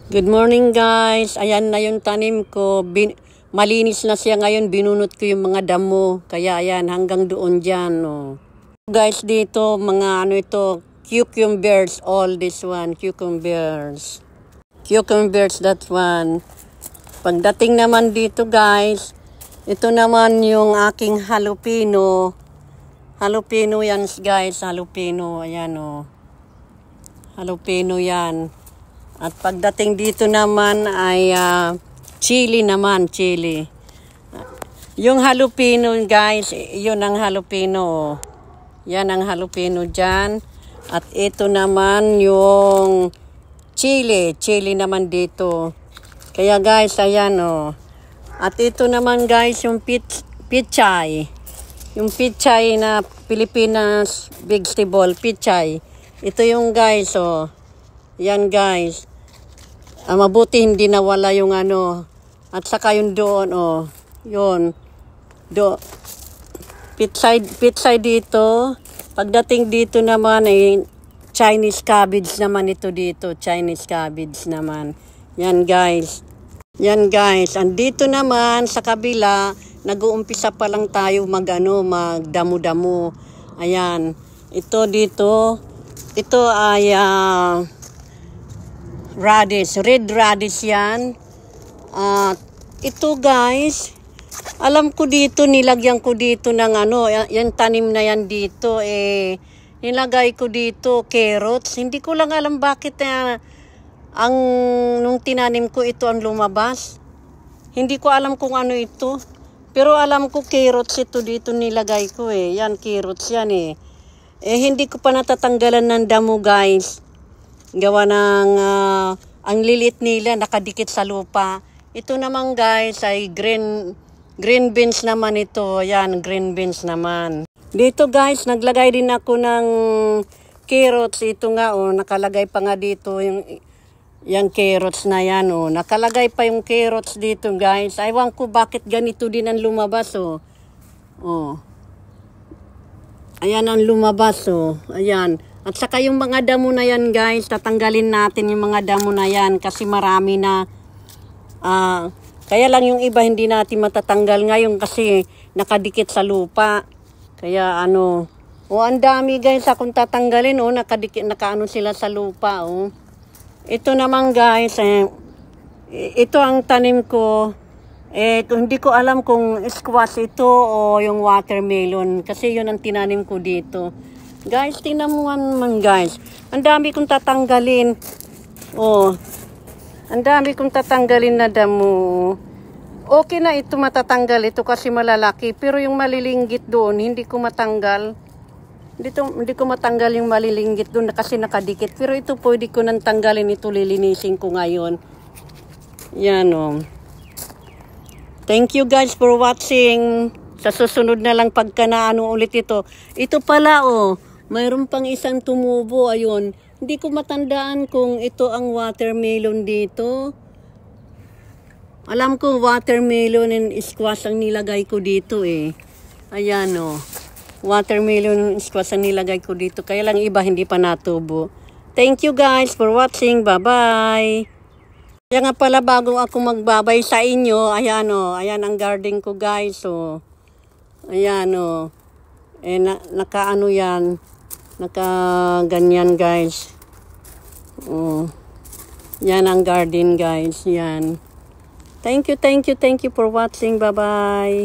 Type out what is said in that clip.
Good morning guys. Ayan na yung tanim ko. Malinis na siya ngayon. Binunot ko yung mga damo. Kaya ayan hanggang doon dyan. Oh. Guys dito mga ito. Cucumbers. All this one. Cucumbers. Cucumbers that one. Pagdating naman dito guys. Ito naman yung aking jalapeno. Jalapeno yan guys. Jalapeno. Ayan oh. Jalapeno yan. At pagdating dito naman ay chili naman, chili. Yung jalapeno guys, yun ang jalapeno. Yan ang jalapeno dyan. At ito naman yung chili, chili naman dito. Kaya guys, ayan o. At ito naman guys, yung pichay. Yung pichay na Pilipinas vegetable, pichay. Ito yung guys o. Yan guys. Mabuti hindi nawala yung ano. At saka yung doon oh. Yun. Pitsay dito. Pagdating dito naman ay Chinese cabbage naman ito dito. Chinese cabbage naman. Yan guys. Yan guys. Andito naman sa kabila, nag-uumpisa pa lang tayo magdamo-damo. Ayan. Ito dito. Ito ay radish, red radish yan. Ito guys, alam ko dito, nilagyan ko dito ng yan tanim na yan dito, nilagay ko dito carrots. Hindi ko lang alam bakit nung tinanim ko ito ang lumabas. Hindi ko alam kung ano ito. Pero alam ko carrots ito dito nilagay ko Yan carrots yan hindi ko pa natatanggalan ng damo guys. Gawa ng ang lilit nila nakadikit sa lupa. Ito naman guys ay green beans naman ito. Yan, green beans naman. Dito guys, naglagay din ako ng carrots. Ito nga nakalagay pa nga dito yung carrots na yan Nakalagay pa yung carrots dito guys. Aywan ko bakit ganito din ang lumabas Ayan ang lumabas Ayan. At saka yung mga damo na yan guys, tatanggalin natin yung mga damo na yan kasi marami na. Kaya lang yung iba hindi natin matatanggal ngayon kasi nakadikit sa lupa. Kaya ang dami guys akong tatanggalin nakadikit, nakaano sila sa lupa Ito naman guys, ito ang tanim ko. Hindi ko alam kung squash ito o yung watermelon kasi yun ang tinanim ko dito. Guys, tingnan mo naman guys. Ang dami kong tatanggalin. Ang dami kong tatanggalin na damo. Okay na ito matatanggal ito kasi malalaki. Pero yung malilinggit doon, hindi ko matanggal. Hindi ko matanggal yung malilinggit doon kasi nakadikit. Pero ito pwede ko nang tanggalin. Ito lilinisin ko ngayon. Yan Thank you guys for watching. Sa susunod na lang pagka ulit ito. Ito pala mayroon pang isang tumubo, ayun. Hindi ko matandaan kung ito ang watermelon dito. Alam ko watermelon and squash ang nilagay ko dito Ayan Watermelon and squash ang nilagay ko dito. Kaya lang iba hindi pa natubo. Thank you guys for watching. Bye-bye. Kaya nga pala bago ako magbabay sa inyo, ayan ayan ang garden ko guys Ayan nakaano yan. Naka-ganyan guys. Yan ang garden guys. Yan. Thank you for watching. Bye-bye.